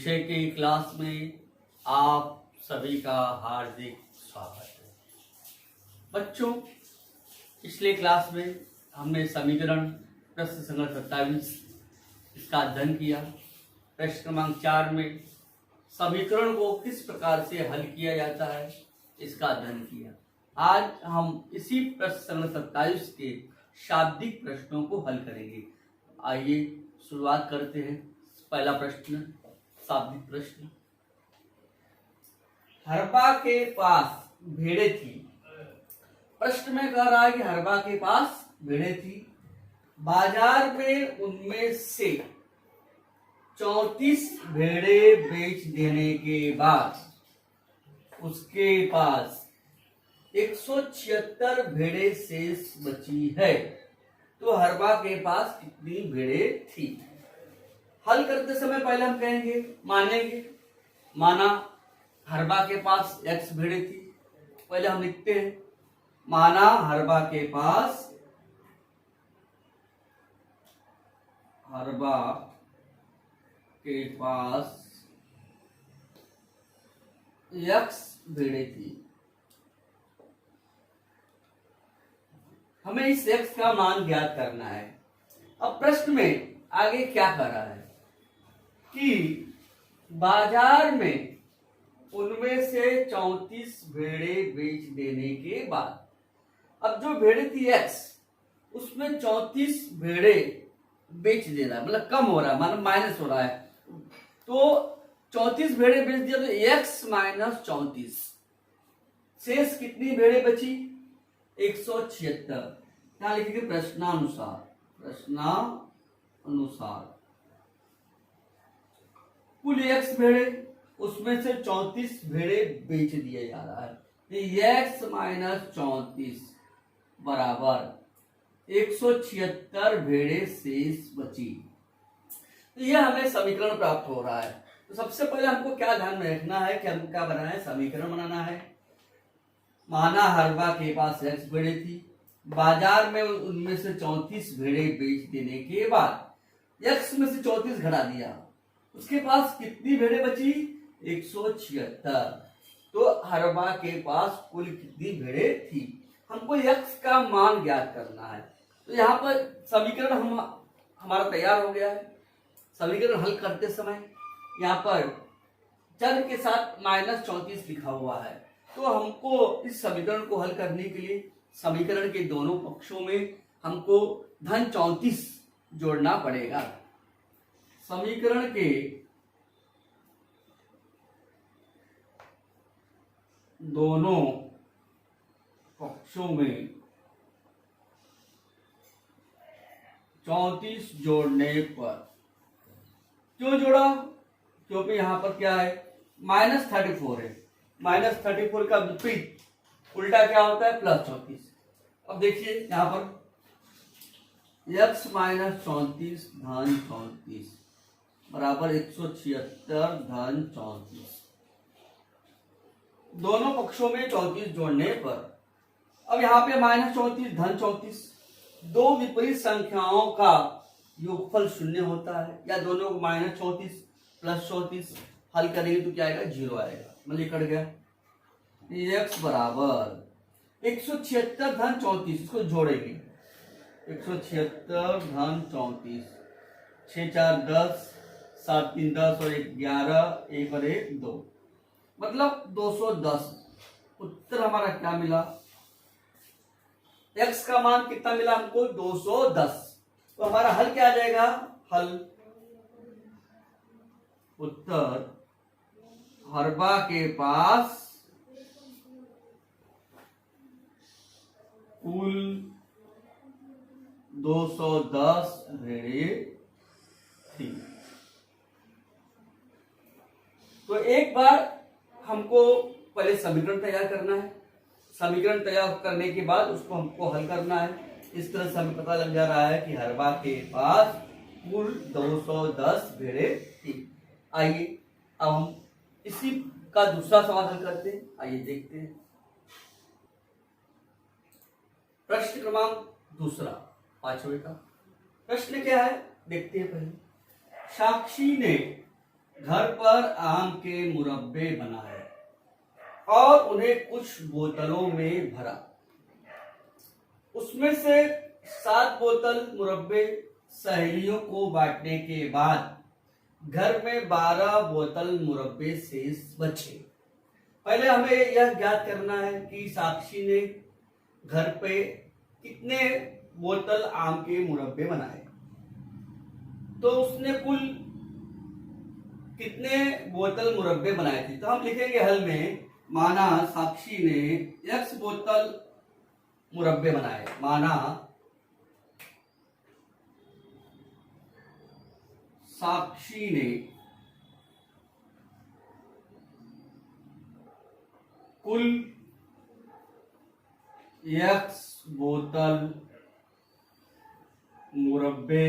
विषय के क्लास में आप सभी का हार्दिक स्वागत है। बच्चों, पिछले क्लास में हमने समीकरण प्रश्न संख्या 27 इसका अध्ययन किया। प्रश्न क्रमांक 4 में समीकरण को किस प्रकार से हल किया जाता है इसका अध्ययन किया। आज हम इसी प्रश्न संख्या 27 के शाब्दिक प्रश्नों को हल करेंगे। आइए शुरुआत करते हैं। पहला प्रश्न, शाब्दिक प्रश्न। हरबा के पास भेड़ें थी। प्रश्न में कह रहा है कि हरबा के पास भेड़ें थी, बाजार में उनमें से 34 भेड़ें बेच देने के बाद उसके पास 176 भेड़ें शेष बची है, तो हरबा के पास कितनी भेड़ें थी। हल करते समय पहले हम कहेंगे, मानेंगे, माना हरबा के पास x भेड़ें थी। पहले हम लिखते हैं, माना हरबा के पास x भेड़ें थी। हमें इस x का मान ज्ञात करना है। अब प्रश्न में आगे क्या कर रहा है कि बाजार में उनमें से 34 भेड़ें बेच देने के बाद, अब जो भेड़ें थी x, उसमें 34 भेड़ें बेच दे रहा है, मतलब कम हो रहा है, मतलब माइनस हो रहा है। तो 34 भेड़ें बेच दिया तो x माइनस 34, शेष कितनी भेड़ें बची? 176। क्या लिखेंगे? प्रश्नानुसार कुल x भेड़ें, उसमें से 34 भेड़ें बेच दिया जा रहा है, तो x माइनस 34 बराबर 176 भेड़ें शेष बची। तो यह हमें समीकरण प्राप्त हो रहा है। तो सबसे पहले हमको क्या ध्यान में रखना है कि हमको क्या बनाना है? समीकरण बनाना है। माना हरबा के पास x भेड़ें थी, बाजार में उनमें से 34 भेड़ें बेच देने के बाद x में से 34 घटा दिया, उसके पास कितनी भेड़ें बची? 176। तो हरबा के पास कुल कितनी भेड़ें थी? हमको x का मान ज्ञात करना है। तो यहाँ पर समीकरण हमारा तैयार हो गया है। समीकरण हल करते समय यहाँ पर चर के साथ माइनस 34 लिखा हुआ है। तो हमको इस समीकरण को हल करने के लिए समीकरण के दोनों पक्षों में हमको धन 34 जोड़ना पड़ेगा। समीकरण के दोनों पक्षों में 34 जोड़ने पर, क्यों जोड़ा? क्योंकि यहां पर क्या है? माइनस 34 है। माइनस 34 का विपरीत उल्टा क्या होता है? प्लस 34। अब देखिए यहां पर x माइनस 34 धन 34 बराबर 176 धन 34। दोनों पक्षों में 34 जोड़ने पर, अब यहाँ पे माइनस 34 धन 34, दो विपरीत संख्याओं का योगफल शून्य होता है, या दोनों को माइनस 34 प्लस 34 हल करेंगे तो क्या आएगा? 0 आएगा। मतलब कट गया। x बराबर 176 धन 34, इसको जोड़ेंगे, 176 धन 34, 6 4 10, 7 3 10 और 1 11, 1 और 1 2, मतलब 210। उत्तर हमारा क्या मिला? x का मान कितना मिला हमको? 210। तो हमारा हल क्या आ जाएगा? हल उत्तर हरबा के पास कुल 210 भेड़ें थी। तो एक बार हमको पहले समीकरण तैयार करना है। समीकरण तैयार करने के बाद उसको हमको हल करना है। इस तरह से हमें पता लग जा रहा है कि हरबा के पास कुल 210 भेड़ें थी। आइए अब हम इसी का दूसरा सवाल हल करते हैं। आइए देखते हैं। प्रश्न क्रमांक दूसरा, 5वें का प्रश्न क्या है देखते हैं। पहले साक्षी ने घर पर आम के मुरब्बे बनाए और उन्हें कुछ बोतलों में भरा। उसमें से 7 बोतल मुरब्बे सहेलियों को बांटने के बाद घर में 12 बोतल मुरब्बे शेष बचे। पहले हमें यह ज्ञात करना है कि साक्षी ने घर पे कितने बोतल आम के मुरब्बे बनाए। तो उसने कुल कितने बोतल मुरब्बे बनाए थे, तो हम लिखेंगे हल में, माना साक्षी ने x बोतल मुरब्बे बनाए, माना साक्षी ने कुल x बोतल मुरब्बे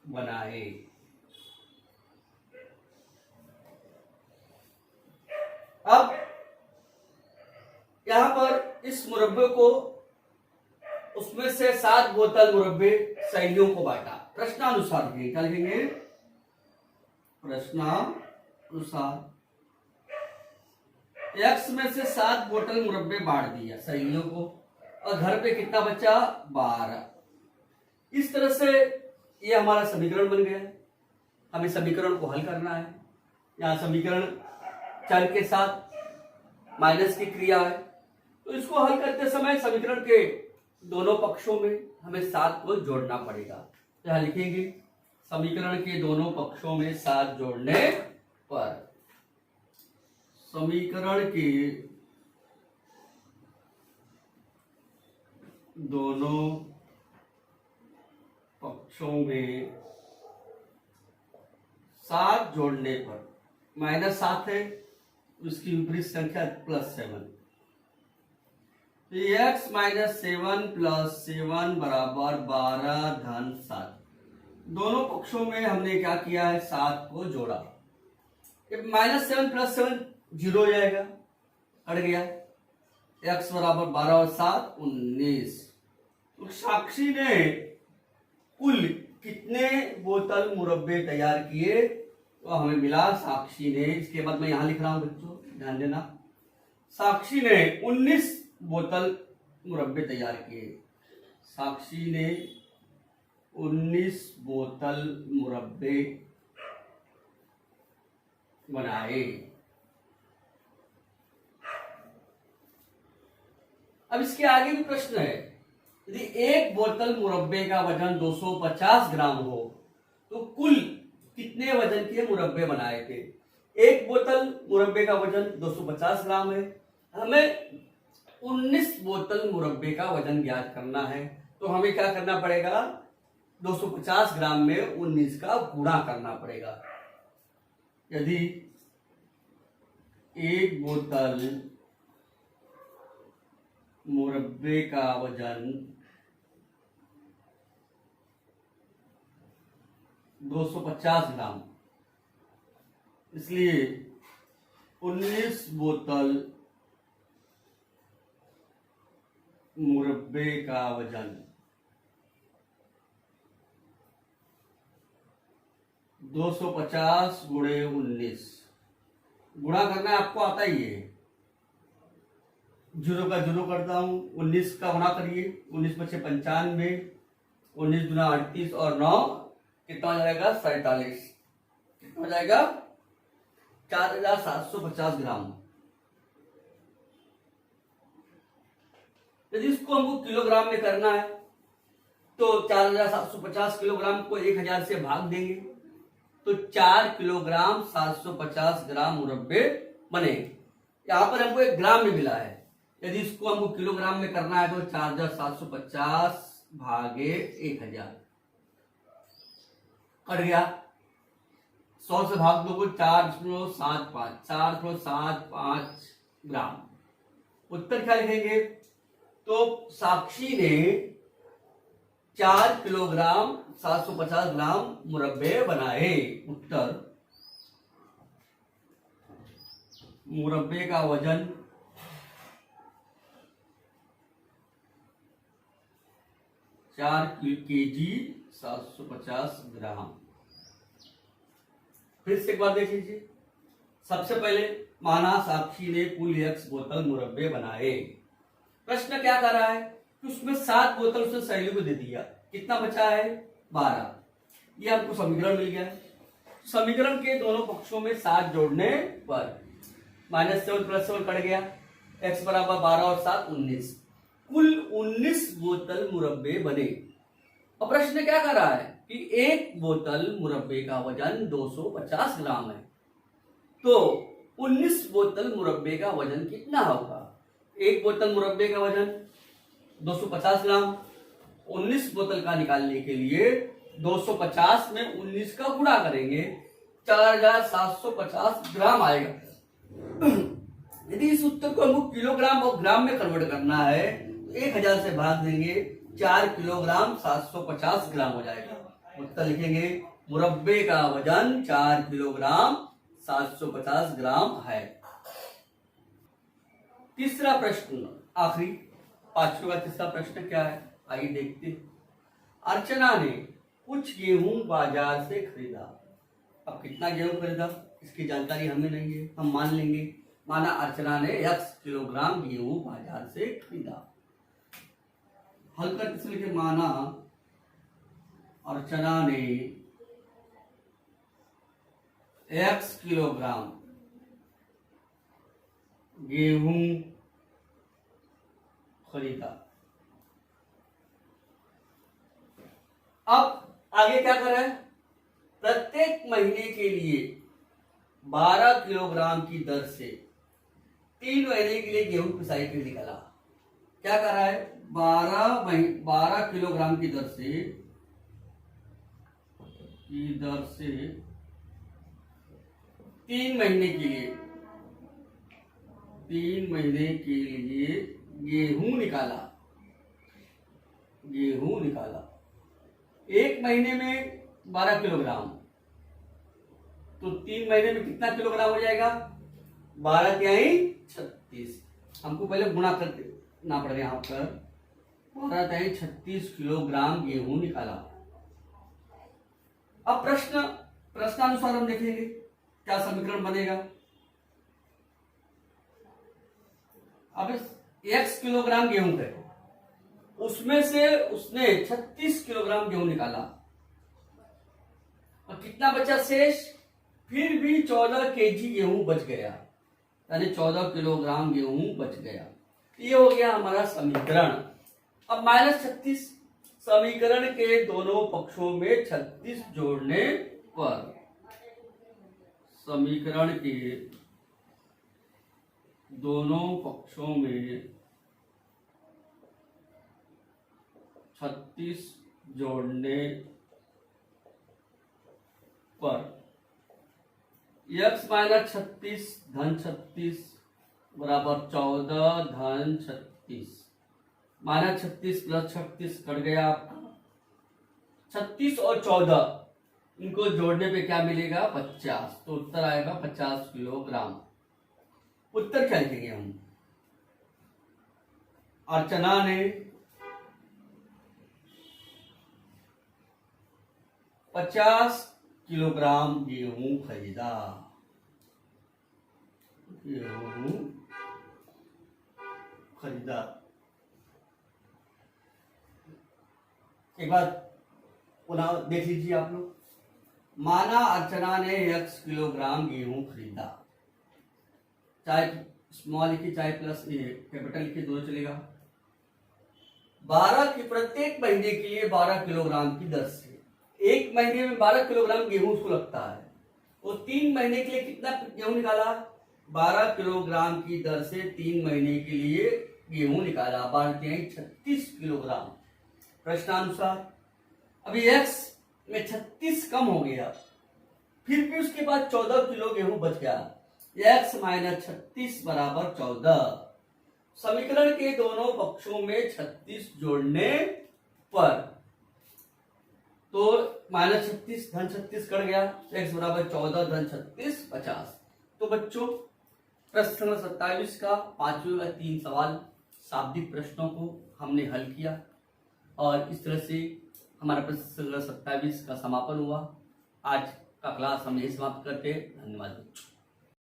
बनाए। अब यहां पर इस मुरब्बे को उसमें से 7 बोतल मुरब्बे सहेलियों को बांटा। प्रश्नानुसार क्या लिखेंगे, प्रश्नानुसार x में से 7 बोतल मुरब्बे बांट दिया सहेलियों को और घर पे कितना बचा, 12। इस तरह से ये हमारा समीकरण बन गया। हमें समीकरण को हल करना है। यहाँ समीकरण चर के साथ माइनस की क्रिया है, तो इसको हल करते समय समीकरण के दोनों पक्षों में हमें 7 को जोड़ना पड़ेगा। तो यहाँ लिखेंगे समीकरण के दोनों पक्षों में 7 जोड़ने पर समीकरण के दोनों पक्षों में 7 जोड़ने पर, -7 है उसकी विपरीत संख्या +7, x - 7 + 7 बराबर 12 धन 7। दोनों पक्षों में हमने क्या किया है, 7 को जोड़ा। -7 + 7 0 हो जाएगा, कट गया। x बराबर 12 और 7 19। तो साक्षी ने कुल कितने बोतल मुरब्बे तैयार किए, तो हमें मिला साक्षी ने, इसके बाद मैं यहां लिख रहा हूं बच्चों ध्यान देना, साक्षी ने 19 बोतल मुरब्बे तैयार किए। साक्षी ने 19 बोतल मुरब्बे बनाए। अब इसके आगे भी प्रश्न है, यदि एक बोतल मुरब्बे का वजन 250 ग्राम हो तो कुल कितने वजन के मुरब्बे बनाए थे। एक बोतल मुरब्बे का वजन 250 ग्राम है, हमें 19 बोतल मुरब्बे का वजन ज्ञात करना है। तो हमें क्या करना पड़ेगा, 250 ग्राम में 19 का गुणा करना पड़ेगा। यदि एक बोतल मुरब्बे का वजन 250 ग्राम, इसलिए 19 बोतल मुरब्बे का वजन 250 गुणे 19, गुणा करना आपको आता ही है, 0 का 0 करता हूं, 19 का गुणा करिए, 19 × 5 = 95, 19 × 38 और 9 कितना हो जाएगा, 47। कितना हो जाएगा, 4750 ग्राम। यदि इसको हमको किलोग्राम में करना है तो 4750 किलोग्राम को 1000 से भाग देंगे तो 4 किलोग्राम 750 ग्राम मुरब्बे बने। यहां पर हमको एक ग्राम में मिला है, यदि इसको हमको किलोग्राम में करना है तो 4750 भागे 1000 कट गया। 100 से भाग दो 4.75 ग्राम। उत्तर क्या लिखेंगे, तो साक्षी ने 4 किलोग्राम 750 ग्राम मुरब्बे बनाए। उत्तर, मुरब्बे का वजन 4 kg 750 ग्राम। फिर से एक बार देख लीजिए। सबसे पहले माना साक्षी ने कुल x बोतल मुरब्बे बनाए। प्रश्न क्या कर रहा है कि उसमें 7 बोतल उसने सहेली को दे दिया, कितना बचा है 12। ये आपको समीकरण मिल गया है। समीकरण के दोनों पक्षों में 7 जोड़ने पर -7 + 7 कट गया, x बराबर 12 और 7 19, कुल 19 बोतल मुरब्बे बने। अब प्रश्न क्या कर रहा है कि एक बोतल मुरब्बे का वजन 250 ग्राम है, तो 19 बोतल मुरब्बे का वजन कितना होगा। एक बोतल मुरब्बे का वजन 250 ग्राम, 19 बोतल का निकालने के लिए 250 में 19 का गुणा करेंगे, 4750 ग्राम आएगा। यदि इस उत्तर को हमको किलोग्राम और ग्राम में कन्वर्ट करना है तो 1000 से भाग देंगे, 4 किलोग्राम 750 ग्राम हो जाएगा। उत्तर लिखेंगे मुरब्बे का वजन 4 किलोग्राम 750 ग्राम है। तीसरा प्रश्न, आखिरी 5वें का तीसरा प्रश्न क्या है, आइए देखते हैं। अर्चना ने कुछ गेहूं बाजार से खरीदा। अब कितना गेहूं खरीदा इसकी जानकारी हमें नहीं है, हम मान लेंगे माना अर्चना ने x किलोग्राम गेहूं बाजार से खरीदा। हल करते समय लिखे माना अर्चना ने x किलोग्राम गेहूं खरीदा। अब आगे क्या कर रहा है, प्रत्येक महीने के लिए 12 किलोग्राम की दर से 3 महीने के लिए गेहूं पिसाई के लिए निकाला। क्या कर रहा है, 12 किलोग्राम की दर से 3 महीने के लिए गेहूं निकाला। एक महीने में 12 किलोग्राम, तो 3 महीने में कितना किलोग्राम हो जाएगा, 12 तिहाई 36। हमको पहले गुणा करना पड़ेगा, यहाँ पर 12 तिहाई 36 किलोग्राम गेहूं निकाला। अब प्रश्नानुसार हम देखेंगे क्या समीकरण बनेगा। अब x किलोग्राम गेहूं है, उसमें से उसने 36 किलोग्राम गेहूं निकाला और कितना बचा शेष, फिर भी 14 केजी गेहूं बच गया, यानी 14 किलोग्राम गेहूं बच गया। ये हो गया हमारा समीकरण। अब -36, समीकरण के दोनों पक्षों में 36 जोड़ने पर समीकरण के दोनों पक्षों में 36 जोड़ने पर x - 36 धन 36 बराबर 14 धन 36, -36 + 36 कट गया आपका, 36 और 14 इनको जोड़ने पे क्या मिलेगा 50, तो उत्तर आएगा 50 किलोग्राम। उत्तर क्या लिखेंगे हम, अर्चना ने 50 किलोग्राम गेहूं खरीदा। एक बार पुनः देख लीजिए आप लोग। माना अर्चना ने x किलोग्राम गेहूं खरीदा, चाहे स्मॉल लिखिए चाहे प्लस कैपिटल लिखिए, दोनों चलेगा। 12 की प्रत्येक महीने के लिए 12 किलोग्राम की दर से, एक महीने में 12 किलोग्राम गेहूं उसको लगता है, वो 3 महीने के लिए कितना गेहूं निकाला, 12 किलोग्राम की दर से 3 महीने के लिए गेहूं निकाला, 12 तिहाई 36 किलोग्राम। प्रश्नानुसार अभी x में 36 कम हो गया, फिर भी उसके बाद 14 किलो गेहूं बच गया, x - 36 बराबर 14। समीकरण के दोनों पक्षों में 36 जोड़ने पर, तो -36 धन 36 कट गया, x बराबर 14 धन 36 50। तो बच्चों प्रश्न नंबर 27 का 5वें का 3 सवाल शाब्दिक प्रश्नों को हमने हल किया और इस तरह से हमारा प्रश्न 27 का समापन हुआ। आज का क्लास हम यही समाप्त करते हैं। धन्यवाद।